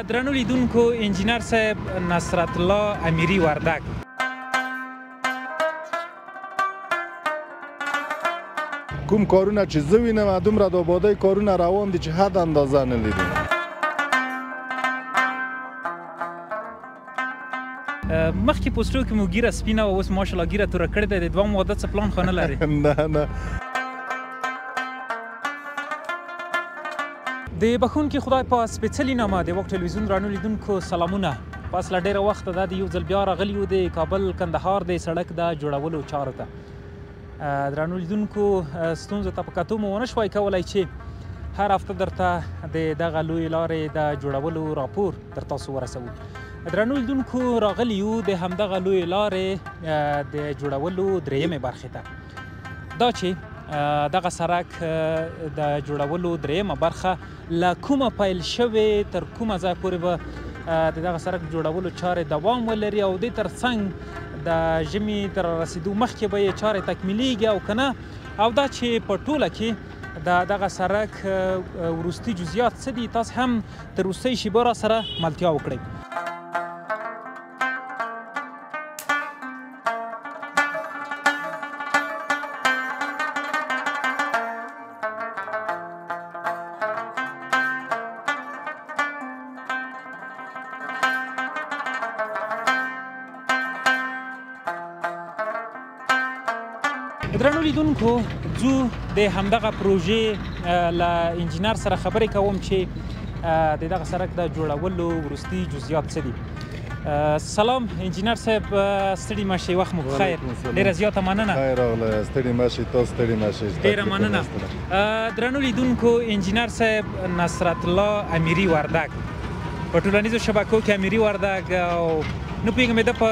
درنو لیدونکو انجینر صاحب نصرت الله امیری وردک کوم کارونه چې زه وینم دومره د آبادۍ کارونه روان دي چې حد اندازه نه لري. مخکې پوسټو کې مو ګیره سپینه وه، اوس ماشاءالله ګیره توره کړې ده. د دوام واده څه پلان خو نه لرې؟ نه د بخښونکي خدای په سپېڅلي نامه د وخت ټلویزیون درنو لیدونکو سلامونه. پس له ډېره وخته دا د یو ځل بیا راغلي یو د کابل کندهار د سړک د جوړولو چارو ته. درنو لیدونکو ستونزو ته په کتو مو ونه شوای کولی چې هر هفته درته د دغه لویې لارې د جوړولو راپور در تاسو ورسوو. درنو لیدونکو راغلي یو د همدغه لویې لارې د جوړولو درېیمې برخې ته. دا چې دغه سرک د جوړولو درېیمه برخه له کومه پیل شوې تر کومه ځای پورې به د دغه سرک جوړولو چارې دوام ولري او دې تر څنګ د ژمي تر رسېدو مخکې به یې چارې تکمیلیږي او که نه، او دا چې په ټوله کې د دغه سرک وروستي جزئیات څه دي، تاسو هم تر وروستۍ شېبه راسره ملتیا وکړئ. درنو لیدونکو ځو د همدغه پروژې له انجینر سره خبرې کوم چې د دغه سرک د جوړولو وروستي جزئیات څه دي. سلام انجینر صاحب، ستړي مه شئ، وخت مو بخیر. ډېره زیاته مننه. خیر راغلی، ستړي مه شئ، تاسو ستړي مه شئ. ډېره مننه. درنو لیدونکو انجینر صاحب نصرت الله امیری وردک په ټولنیزو شبکو کې امیری وردک، او نه پوهېږم د په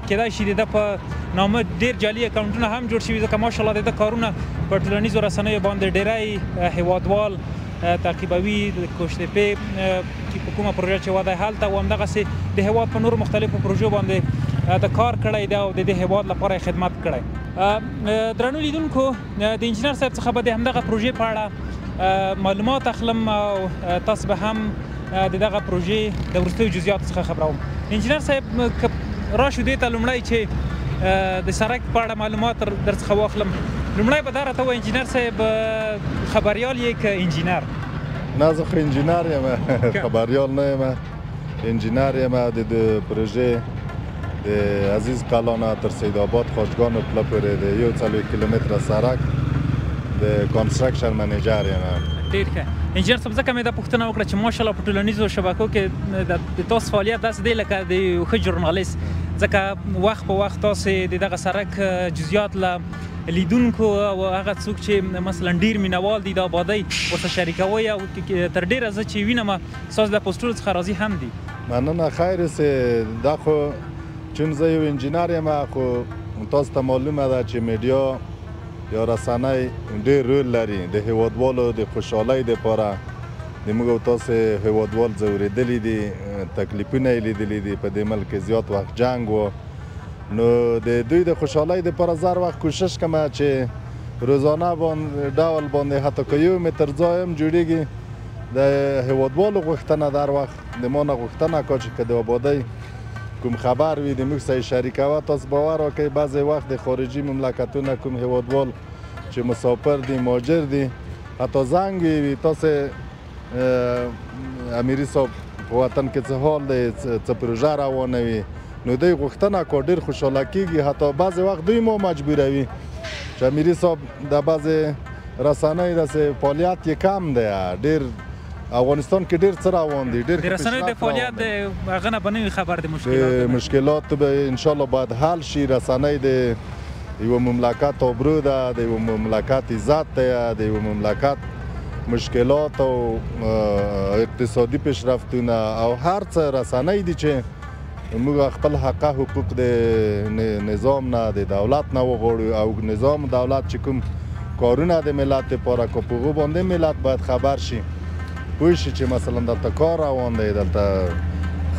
کیدای شي د په نامه ډېر جعلي اکاونټونه هم جوړ شوي، ځکه ماشاءالله د کارونه په ټولنیزو رسنیو باندې ډېری هیوادوال تعقیبوي. د کوشتپې کې په کومه پروژه چې وده هلته او همدغسې د هیواد په نورو مختلفو پروژو باندې د کار کړی دی او د دې هیواد لپاره یې خدمت کړی. درنو لیدونکو د انجینر صاحب څخه به د همدغه پروژې په اړه معلومات اخلم او تاسو به هم د دغه پروژې د وروستیو جزئیاتو څخه خبروم. انجینر صاحب که راشو دې ته لومړی چې د سرک په اړه معلومات در څخه واخلم، لومړی به دا راته ووایه انجینر صاحب خبریال یې که انجینر؟ نه زه خو انجینر یم، خبریال نه یم، انجینر یم. د پروژې د عزیز کلانه تر سید آباد خواجگان پله پورې د 1 کیلومتره سرک د کانسترکشن منیجر یم. ډېر ښه انجینر صاحب، ځکه مې دا پوښتنه وکړه چې ماشاءالله په ټولنیزو شبکو کې د تاسو فعالیت داسې دی لکه د یو ښه ژورنالیست، ځکه وخت په وخت تاسې د دغه سرک جزئیات له لیدونکو او هغه څوک چې مثلا ډېر مینوال دي د آبادۍ ورسره شریکوئ او تر ډېره زه چې وینم ستاسو د پوسټونو څخه راضي هم دي. مننه. خیر سه دا خو چون زه یو انجینر یم، خو تاسو ته معلومه ده چې میډیا یا رسنۍ ډېر رول لري د هیوادوالو د خوشحالۍ دپاره. د موږ او تاسې هیوادوال ځورېدلي دي، تکلیفونه یې لیدلي دي، په دې ملک کې زیات وخت جنګ و، نو د دوی د خوشحالۍ دپاره زه هر وخت کوشش کوم چې روزانه ډول باندې حتی که 1 متر ځای هم جوړېږي د هیوادوالو غوښتنه ده، هر وخت د ما نه غوښتنه کا چې که د آبادۍ کوم خبر وي د موږ سره یې شریکوه. تاسو باور وکړئ بعضې وخت د خارجي مملکتونه کوم هیوادوال چې مسافر دي، مهاجر دي، حتی زنګ وي تاسې امیري صاحب په وطن کې څه حال دی، څه پروژه روانه وي، نو دوی غوښتنه کا ډېر خوشحاله کېږي. حتی بعضې وخت دوی مو مجبوروي چې امیري صاحب د بعضې رسنۍ داسې فعالیت یې کم دی، ډېر افغانستان کې ډېر څه روان دي، ډېر د رسنیو د فعالیت د هغه نه به نه وي خبر د مشکلات به انشاءالله باید حل شي. رسنۍ د یوه مملکت آبرو ده، د یوه مملکت عزت ده، د یوه مملکت مشکلات او اقتصادي پیشرفتونه او هر څه رسنۍ دي چې موږ خپل حقه حقوق د نظام نه د دولت نه وغواړو او نظام دولت چې کوم کارونه د ملت لپاره که په هغو باندې ملت باید خبر شي پوه شي چې مثلا دلته کار روان دی دلته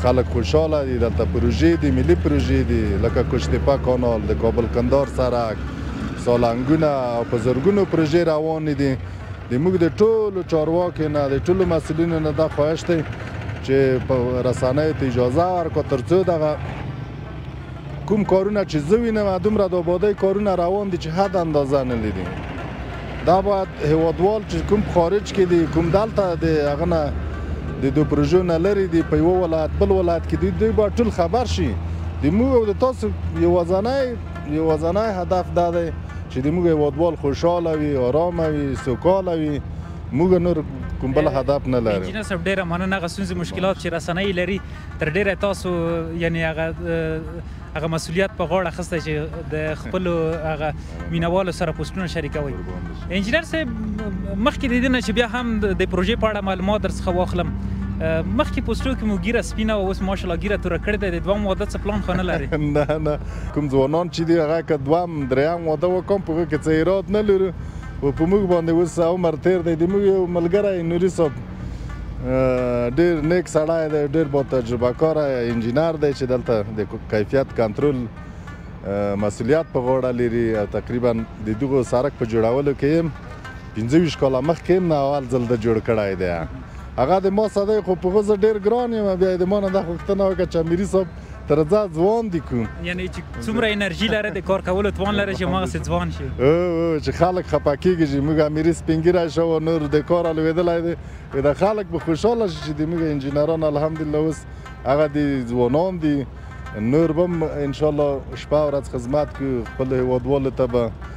خلک خوشحاله دي دلته پروژې دي ملي پروژې دي لکه کشتپه کانال د کابل کندهار سړک سالنګونه او په زرګونو پروژې روانې دي د موږ د ټولو چارواکو نه د ټولو مسؤلینو نه دا خواهش دی چې په رسنیو ته اجازه ورکړه تر څو دغه کوم کارونه چې زه وینم دومره د آبادۍ کارونه روان دي چې حد اندازه نه لري دا باید هیوادوال چې کوم خارج کې دي کوم دلته د هغه نه د دو پروژو نه لرې دي په یوه ولایت بل ولایت کې دوی باید ټول خبر شي د موږ او د تاسو یوازینی هدف دا دی چې د موږ هیوادوال خوشحاله وي آرامه وي سوکاله وي موږ نور کوم بل هدف نه لرو. انجینر صاحب ډېره مننه. هغه ستونزې مشکلات چې رسنۍ لري تر ډېره تاسو یعنې هغه مسؤلیت په غاړه اخیستی چې د خپلو هغه مینوالو سره پوسټونه شریکوئ. انجینر صاحب مخکې د دې نه چې بیا هم د پروژې په اړه معلومات درڅخه واخلم مخکې پوسټو کې مو ګیره سپینه او اوس ماشاءالله ګیره توره کړې ده د دوام واده څه پلان خو نه لري؟ نه کوم ځوانان چې دي هغه که دوام دریم واده وکړم په هغه کې څه اراد نه لرو و په موږ باندې اوس عمر تېر دی د موږ یو ملګری نوري صاحب ډېر نیک سړی دی ډېر با تجربه کاره انجینر دی چې دلته د کیفیت کنټرول مسؤلیت په غاړه لري او تقریبا د دغو سړک په جوړولو کې یم 25 کاله مخکې یم نه اول ځل ده جوړ کړی دی هغه د ما ساده خو په غوزه ډېر ګران یم بیا د ما نه دا غوښتنه وکړه چې امیري صاحب تر ځا ځوان دي کوم یعنی چې څومره انرژي لري د کار کولو توان لري چې هماغسې ځوان شي چې خلک خفه کېږي چې موږ امیري سپین ږیری شو او نور د کار لوېدلی دی د خلک به خوشحاله شي چې د موږ انجینران الحمدلله اوس هغه د ځوانان دي نور به هم انشاءالله شپه ورځ خدمت کوي خپل هېوادوالو ته به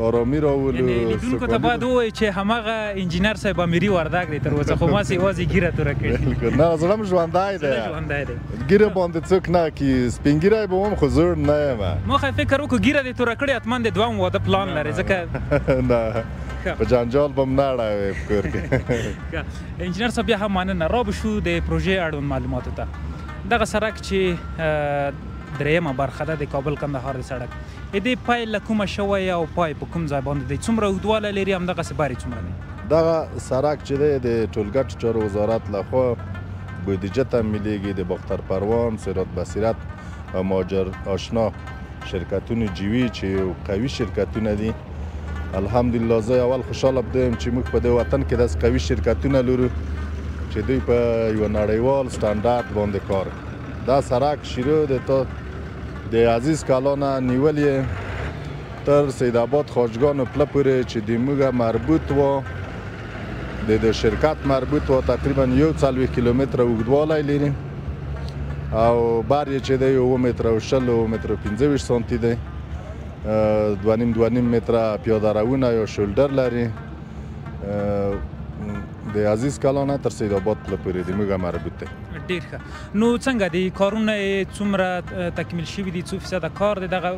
آرامی راولو. لیدونکو ته باید ووایي چې هماغه انجینر صاحب امیري وردګ دی تر اوسه خو ماسې یوازې ګیره توره کړې نه زړه م ژوندی دی ګیره باندې څوک نه کي سپین ږیری به هم خو زوړ نه یم ما خو فکر وکړو ګیره دې توره کړې حتما د دوام واده پلان لري ځکه نه په جنجال به م نه اړوې په کور کې. انجینر صاحب بیا هم مننه. را به شو د پروژې اړوند معلوماتو ته. دغه سړک چې درېیمه برخه ده د کابل کندهار د سړک د دې پای له کومه شوی او پای په کوم ځای باندې دی څومره اوږدوالی لري همدغسې بارې څومره دی؟ دغه سړک چې دی د ټولګټو چارو وزارت لخوا بودیجه ته میلیږي د باختر پروان صراط بصیرت او مهاجر آشنا شرکتونه جیوي چې یو قوي شرکتونه دي الحمدلله زه اول خوشحاله بدیم چې موږ په دې وطن کې داسې قوي شرکتونه لرو چې دوی په یوه نړیوال سټانډارډ باندې کار دا سړک شروع د د عزیز کلانه نیولې تر سید آباد خواجګانو پله پورې چې د موږ مربوط و د شرکت مربوط و تقریبا 40 کیلومتره اوږدوالی لري او بر یې چې دی 7 متره او 20 متره او 25 سانتي دی 2.5 متره پیاده روونه یا شولډر لري د عزیز کلانه تر سید آباد پله پورې د موږ مربوط دی. ډېر ښه. نو څنګه دي کارونه یې څومره تکمیل شوي دي څو فیصده کار دی دغه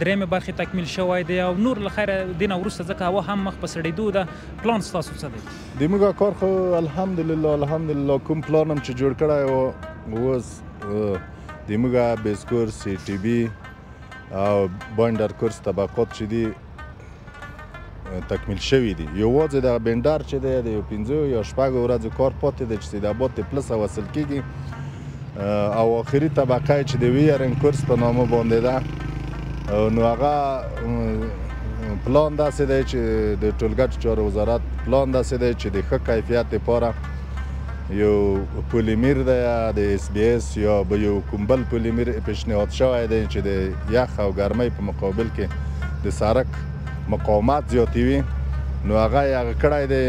درېیمې برخې تکمیل شوی دی او نور له خیره دې نه وروسته ځکه هوا هم مخ په سړېدو ده پلان ستاسو څه دی؟ د موږ کار خو الحمدلله کوم پلان هم چې جوړ کړی و اوس د موږ بیس کورس سی ټي بي او بانډر کورس طبقات چې دي تکمیل شوي دي یوازې دغه بینډر چې دی د یو 15 یا 6 ورځو کار پاتې دی چې سید آباد ته پلس وصل کېږي او آخري طبقه چې د ویرنګ کورس په نامه باندې ده نو هغه پلان داسې دی چې د ټولګټو چارو وزارت پلان داسې دی چې د ښه کیفیت لپاره یو پولیمیر دی د اس بي اس یا به یو کوم بل پولیمیر پیشنهاد شوی دی چې د یخ او ګرمۍ په مقابل کې د سړک مقاومت زیاتوي نو هغه یې هغه کړی دی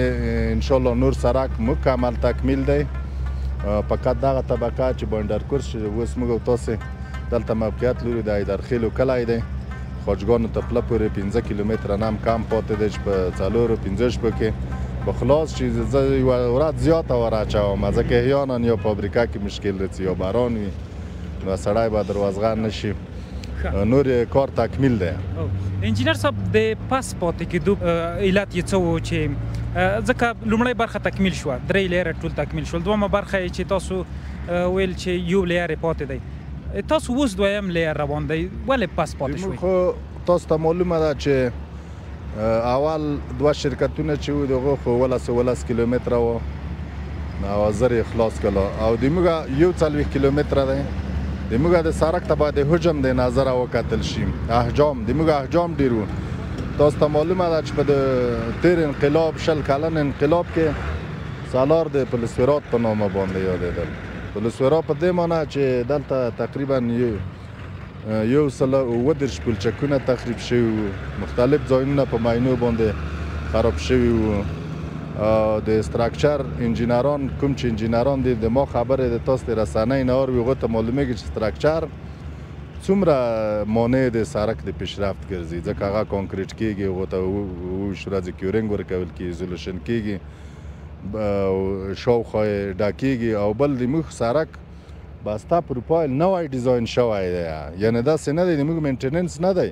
انشاءالله نور سړک مکمل تکمیل دی فقط دغه طبقه چې بانډر کورس چې اوس موږ او تاسې دلته موقعیت لرو د حیدرخیلو کلی دی خواجګانو ته پله پورې 15 کیلومتره نه هم کم پاتې دی چې په 4-5 شپو کې به خلاص چې زه یوه ورځ زیاته ور اچوم ځکه احیانا یا فابریکه کې مشکل راځي یا باران وي نو سړی به دروازغن نه شي نور یې کار تکمیل دی. انجینر صاحب د پاس پاتې کېدو علت یې څه و چې ځکه لومړی برخه تکمیل شوه 3 لیره ټول تکمیل شول دویمه برخه یې چې تاسو ویل چې یو لیر یې پاتې دی تاسو اوس دویم لیر روان دی ولې پاس پاتې شوی؟ خو تاسو ته معلومه ده چې اول 2 شرکتونه چې وو دغه خو 11 کیلومتره وو او زر یې خلاص کړه او د موږ 40 کیلومتره دی د موږ د سړک ته باید حجم د نظره وکتل شي احجام د موږ احجام ډېر وو تاسو ته معلومه ده چې په د تیر انقلاب 20 کلن انقلاب کې سالار د پلسفرات په نامه باندې یادېدل پلسفرات په دې معنی چې دلته تقریبا 130 پلچکونه تخریب شوي مختلف ځایونه په ماینو باندې خراب شوي وو د استراکچر انجینران کوم چې انجینران دي د ما خبره د تاسو د رسنۍ نه اور ویغه ته معلومیږي چې استراکچر څومره مانع د سړک د پیشرفت ګرځي ځکه هغه کانکریټ کیږي هغه ته شورازي کیورینګ ورکول کیږي ایزولیشن کیږي شاوخوا ډاکیږي او بل د مخ سړک باستا پروفایل نوې ډیزاین شوی دی یعنی دا څه نه دی د موږ مینټیننس نه دی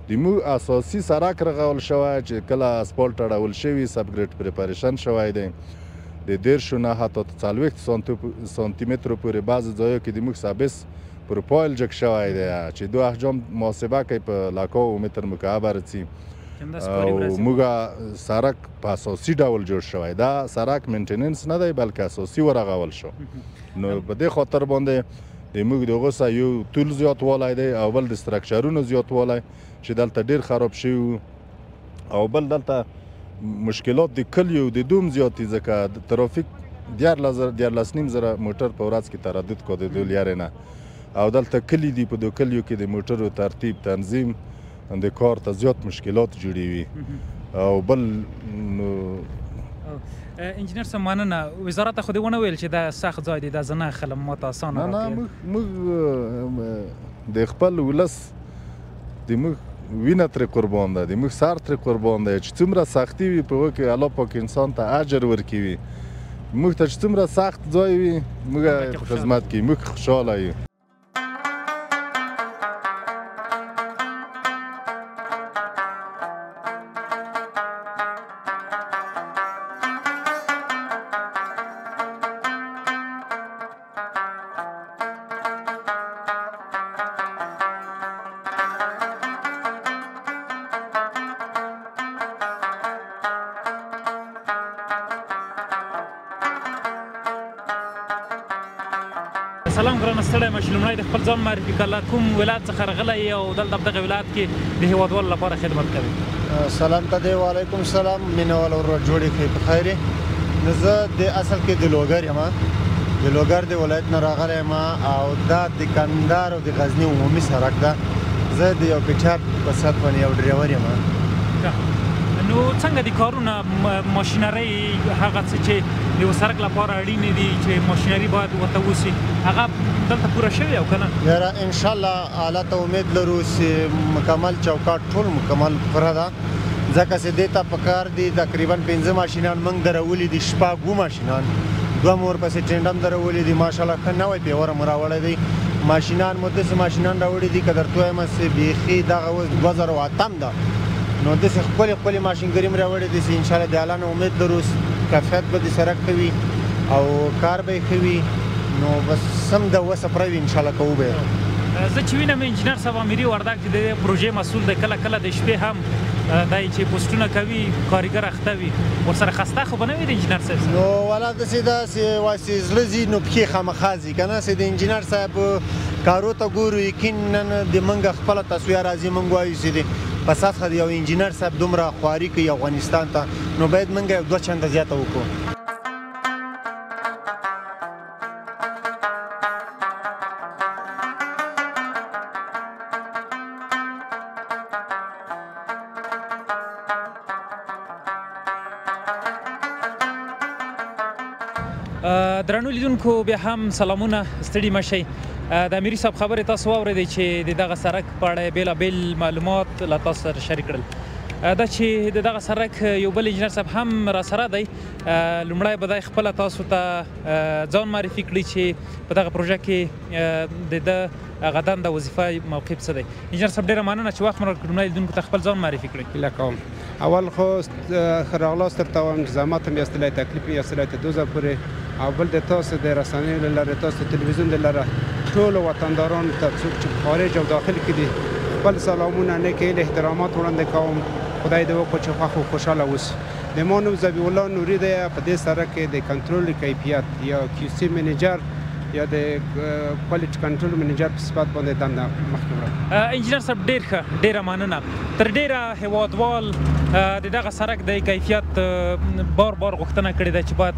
د موږ اساسي سړک رغول شوی چې کله اسپالټ اړول شوي سب ګریډ پریپاریشن شوی دی د 10 نه حتی 40 سانتي مترو پورې بعضې ځایو کې د موږ سابس پروفایل جګ شوی دی چې دو احجام محاسبه کوي په لاکاو متر مکعب رسي او موږ سړک په اساسي ډول جوړ شوی دا سړک مینټیننس نه دی بلکې اساسي ورغول شو نو په دې خاطر باندې د موږ دغه څه یو طول زیاتوالی دی او بل د استراکچرونو زیاتوالی چې دلته ډېر خراب شوي او بل دلته مشکلات د کلیو د دوم زیات دي ځکه د ترافیک 14.5 زره موټر په ورځ کې تردد کو د 2 لیرې نه او دلته کلی دي په دو کلیو کې د موټرو ترتیب تنظیم د کار ته زیات مشکلات جوړوي او بل انجینر صاحب مننه وزارت خو دې ونه ویل چې دا سخت ځای دی دا زه نه اخلم ماته اسانه نه موږ د خپل ولس د موږ وینه ترې قربان ده د موږ سر ترې قربان دی چې څومره سختي وي په هغه کې الله پاک انسان ته اجر ورکوي موږ ته چې څومره سخت ځای وي موږ خدمت کوي موږ خوشحاله یو سلام ګرانه ستړی یم چې لومړی د خپل ځان معرفي کړه کوم ولایت څخه راغلی یې او دلته په دغه ولایت کې د هیوادوالو لپاره خدمت کوي سلام ته دی وعلیکم سلام مینهوال ورور جوړې ښې په خیر یې نو زه د اصل کې د لوګر یم د لوګر د ولایت نه راغلی یم او دا د کندهار او د غزني عمومي سړک ده زه د یو پیچر په صد باندې یو ډریور یم نو څنګه د کارونه ماشینرۍ هغه څه چې د یو سړک لپاره اړینې دي چې ماشینري باید ورته وسي هغه دلته پوره شوی او که نه یاره انشاءالله الله ته امید لرو چې مکمل چوکاټ ټول مکمل پوره ده ځکه چې دې ته پکار دي تقریبا 5 ماشینان موږ درولي دي 6 ماشینان 2 مو ورپسې ټینډم درولي دي ماشاءالله ښه نوی پیوره مو راوړی دی ماشینان مو داسې ماشینان راوړي دي که درته وایم چې بیخي دغه اوس 2008 ده نو داسې ښکلې ماشینګري م راوړې دي چې انشاءالله د الله نه امید لرو کیفیت به د سړک ښه وي او کار به یې ښه وي نو بس سم د وسه پوره وي انشاءالله کوو به زه چې وینم انجینر صاحب امیري وردګ چې د دې پروژې مسؤل دی کله کله د شپې هم دی چې پوسټونه کوي کارګر اخته وي ورسره خسته خو به نه وي د انجینر صاحب نو والا داسې ده چې واسې زړه ځي نو پښې خامخا ځي که نه چې د انجینر صاحب کارو ته ګورو یقینا د موږ خپله تصویه راځي موږ وایو چې د په اساس د یو انجینر صاحب دومره خواري کوي افغانستان ته نو باید موږ یو 2 چنده زیاته وکړو درنو لیدونکو بیا هم سلامونه ستړي مه شئ د امیري صاحب خبرې تاسو واورېدئ چې د دغه سړک په اړه یې بېلابېل معلومات له تاسو سره شریک کړل دا چې د دغه سرک یو بل انجینر صاحب هم را سره دی. لومړی به دی خپله تاسو ته ځان معرفي کړي چې په دغه پروژه کې د ده هغه دنده وظیفه موقف څه دی. انجینر صاحب ډېره مننه چې وخت مو راکړ لومړی لیدونکو ته خپل ځان معرفي کړئ. هیله کوم. اول خو ښه راغلاست درته وایم چې زحمت هم یاستلی، تکلیف یې یاستلی تر دوزه پورې، او بل د تاسو د رسنیو له لارې، تاسو د تلویزیون له لارې ټولو وطندارانو ته څوک چې په خارج او داخل کې دي خپل سلامونه، نیک هیلې، احترامات وړاندې کوم. خدای دې وکړي چې خوښ او خوشحاله اوسي. د ما نوم ذبیح الله نوري دی. په دې سرک کې د کنټرول کیفیت یا QC منیجر یا د کوالټي کنټرول منیجر په صفت باندې دنده مخکې وړم. انجینر صاحب ډېر ښه، ډېره مننه. تر ډېره هیوادوال د دغه سرک د کیفیت بار بار غوښتنه کړې ده چې باید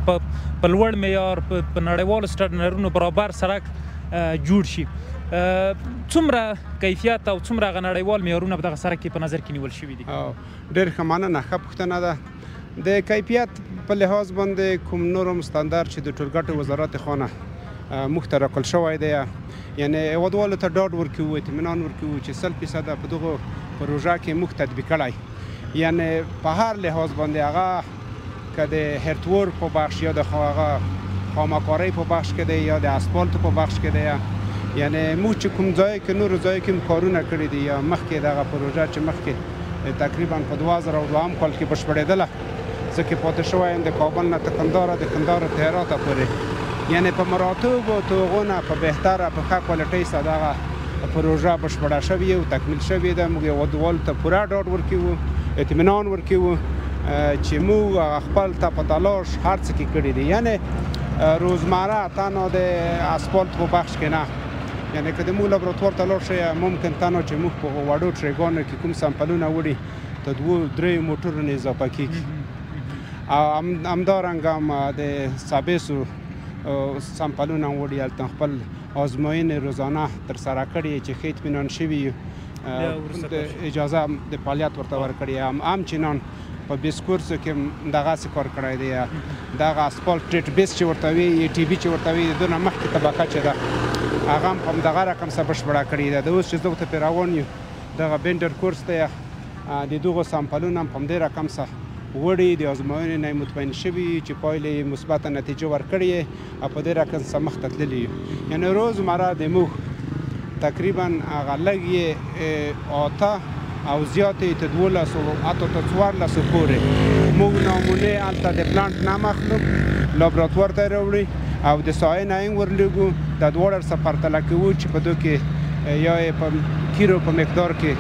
په لوړ معیار په نړیوالو سټنډرډونو برابر سرک جوړ شي. څومره کیفیت او څومره هغه نړیوال معیارونه په دغه سرک کې په نظر کې نیول شوي دي؟ ډېر ښه مننه، ښه پوښتنه ده. د کیفیت په لحاظ باندې کوم نورم ستاندرد چې د ټولګټو وزارت خانه موږ ته راکړل شوی دی، یعنې هیوادوالو ته ډاډ ورکوو، اطمینان ورکوو چې 100% په دغو پروژه کې موږ تطبیق کړی، یعنې په هر لحاظ باندې، هغه که د هرتور په بخش یا د هغه خامه‌کارۍ په بخش کې دی یا د اسفالټو په بخش کې دی، یعنې موږ چې کوم ځای کې نورو ځایو کې کارونه کړي دي یا مخکې دغه پروژه چې مخکې تقریبا په 2002 کال کې بشپړېدله، زه کې پاتې شوی یم د کابل نه تر کندهار، د کندهار تر هرات پورې، یعنې په مراتبو توغو نه په بهتره په ښه کوالټۍ سره دغه پروژه بشپړه شوې او تکمیل شوې ده. موږ هیوادوالو ته پوره ډاډ ورکوو، اطمینان ورکوو چې موږ خپل ته په تلاش هر څه کې کړي دي، یعنې روزمره تنها د اسفالټ په بخش کې نه، یعنی که د موږ لابراتوار ته لاړ شئ ممکن تنها چې موږ په وړو ټریګانو کې کوم سمپلونه وړي ته 2-3 موټرونه اضافه کېږي، او همدارنګه هم د سابیسو سمپلونه هم وړي، هلته خپل آزموینې روزانه ترسره کړي چې ښه اطمینان شوي اجازه د فعالیت ورته ورکړې، همچنان په بیس کورسو کې دغسې کار کړی دی. دغه اسفالټ ټریټ بیس چې ورته وایي، TB چې ورته وایي، د دونه مخکې طبقه چې ده هغه هم په همدغه رقم سره بشپړه کړې ده. د اوس چې زه ورته پرې روان یو دغه بینډر کورس دی، د دغو سمپلونه هم په همدې رقم سره وړي، د ازموینې نه مطمئن شوي چې پایلې مثبته نتیجه ورکړې او په دې رقم سره مخته تللي یو. یعنې روزمره د موږ تقریبا هغه لږ یې 8 او زیات یې تر 12 او حتی تر 14 پورې موږ نمونې هلته د پلانټ نه مخلو لابراتوار ته راوړي او د سایې نه یې ورلېږو، د دواړو سره پرتله کوو چې په دو کې یا یې په کیلو په مقدار کې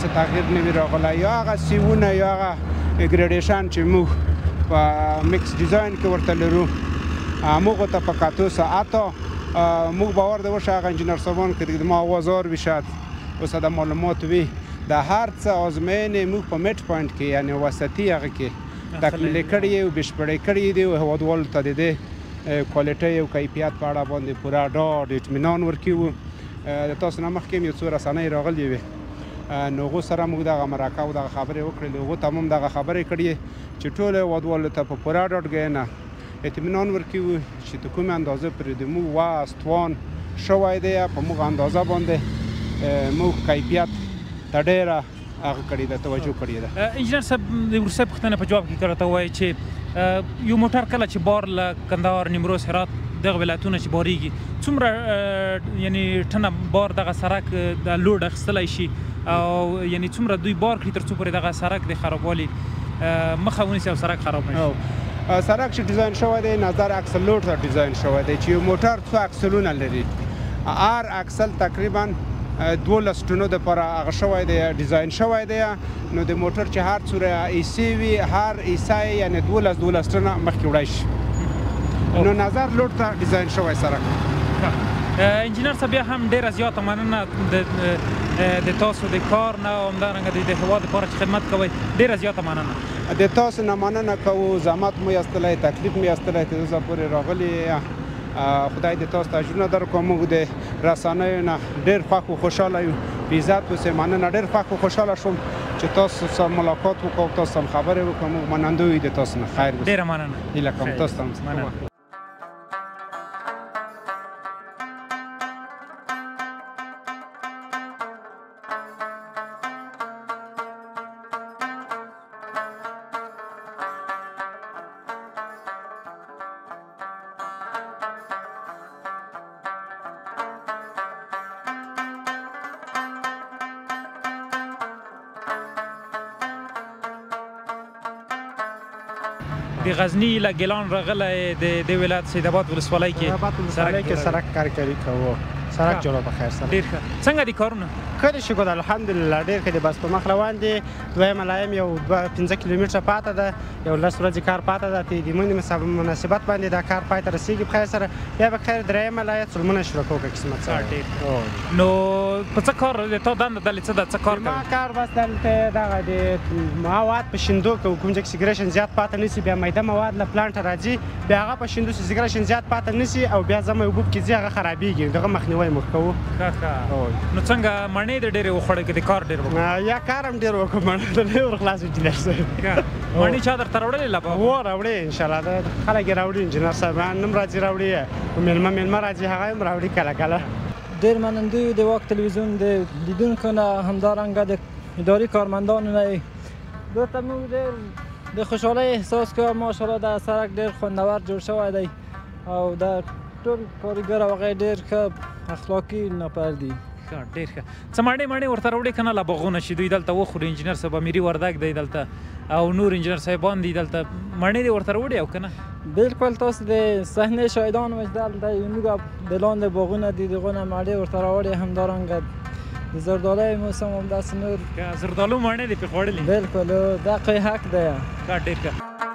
څه تغییر نه وي راغلی، یا هغه سیوونه یا هغه ګریډیشن چې موږ په میکس ډیزاین کې ورته لرو هغو ته په کتو سره حتی موږ باور دی وشه هغه انجینر صاحبان که د ما آوازار وي شاید اوس د معلومات وي د هر څه ازموینې موږ په میټ پوینټ کې یعنې وسطي هغه کې تکمیل کړي او بشپړې کړي دي او هیوادوالو ته د دې کوالټۍ او کیفیت په اړه باندې پوره ډاډ اطمینان ورکوو. د تاسو نه مخکې یو څو رسنۍ راغلي وې، نو هغو سره موږ دغه مرکه او دغه خبرې وکړلې، هغو ته هم دغه خبرې کړي چې ټولو هیوادوالو ته په پوره ډاډګۍ اطمینان ورکوو چې د کومې اندازې پرې د موږ وس توان شوی دی، په موږ اندازه باندې موږ کیفیت ته ډېره هغه کړې ده، توجه کړې ده. انجینر صاحب د وروستۍ پوښتنې په جواب کې راته ووایي چې یو موټر کله چې بار له کندهار، نیمروز، هرات دغه ولایتونه چې بارېږي څومره یعنې ټنه بار دغه سرک د لوډ اخیستلی شي او یعنې څومره دوی بار کړي تر څو پورې دغه سرک د خرابوالي مخه ونیسي او سرک خراب نه شي؟ سرک چې ډیزاین شوی دی نظر اکسل لوډ سره ډیزاین شوی دی چې یو موټر 2 اکسلونه لري، هر اکسل تقریبا 12 ټنو دپاره هغه شوی دی، ډیزاین شوی دی، نو د موټر چې هر څومره ایسي وي هر ایسه یې یعنې 12 ټنه مخکې وړی شي، نو نظر لوډ ته ډیزاین شوی سرک. انجینر صاحب بیا هم ډېره زیاته مننه د تاسو د کار نه او همدارنګه د هېواد لپاره چې خدمت کوئ، ډېره زیاته مننه. د تاسو نه مننه کوو، زحمت مو یستلی، تکلیف مو یستلی، تر اوسه پورې راغلي، خدای دې تاسو ته اجرونه درکړي. موږ د رسنیو نه ډېر خوښ او خوشحاله یو، په عزت اوسئ، مننه، ډېر خوښ او خوشحاله شوم چې تاسو سره ملاقات وکړو، تاسو سره خبرې وکړو، موږ منندوی د تاسو نه. خیر اوسئ. ډېره مننه. هیله کوم تاسو ته مننه. د غزني له ګیلان راغلی د ولایت سیدآباد ولسوالۍ کې سړک کارګري کوو سړک جوړو په خیر سره ډېر ښه څنګه دي کارونه ښه دي شکر الحمدلله ډېر ښه دي بس په مخ روان دي دویمه لایم یو 15 کیلومتره پاته ده یو 10 ورځې کار پاته ده د مناسبت باندې دا کار پای ته رسیږي په خیر سره بیا به خیر درېیمه لایه څلمونه شروع کوو که قسمت سره نو په څه کار د تا دنده دلې څه ده څه کار ما کار بس دلته دغه د مواد په شیندو کوو کوم ځای کې سیګریشن زیات پاته نیسي بیا میده مواد له پلانټ راځي بیا هغه په شیندو سیګریشن زیات پاته نیسي او بیا زما اوبه کې ځي هغه خرابېږي دغه مخنیوی موږ کوو نو څنګه مڼې د ډېرې وخوړې که د کار ډېر وکړو یا کار هم ډېر وکړو مڼې د ډېر خلاص انجینر صاحب مڼې چا درته راوړلې لا به هو راوړې انشاءالله خلک یې راوړي انجینر صاحبان هم راځي راوړي میلمه راځي هغه هم راوړي کله کله ډېر منندوی د واک تلویزیون د لیدونکو نه همدارنګه د اداري کارمندانو نه دلته موږ ډېر د خوشحالۍ احساس کوو ماشاءالله دا سړک ډېر خوندور جوړ شوی دی او دا ټول کارګر او هغه ډېر ښه اخلاقي نفر دي ډېر ښه څه مڼې ورته راوړې که نه لا باغونه چې دوی دلته وخوري انجینر صاحب امیري وردګ دی دلته او نور انجینر صاحبان دي دلته مڼې دې ورته راوړې او که نه بالکل تاسو د صحنې شاهدان وئ دلته موږ د لاندې باغونه دي دغه نه مڼې ورته راوړې همدارنګه د زردالو موسم همداسې نور زردالو مڼې دې پرې خوړلې بالکل دقیق حق دی ډېر ښه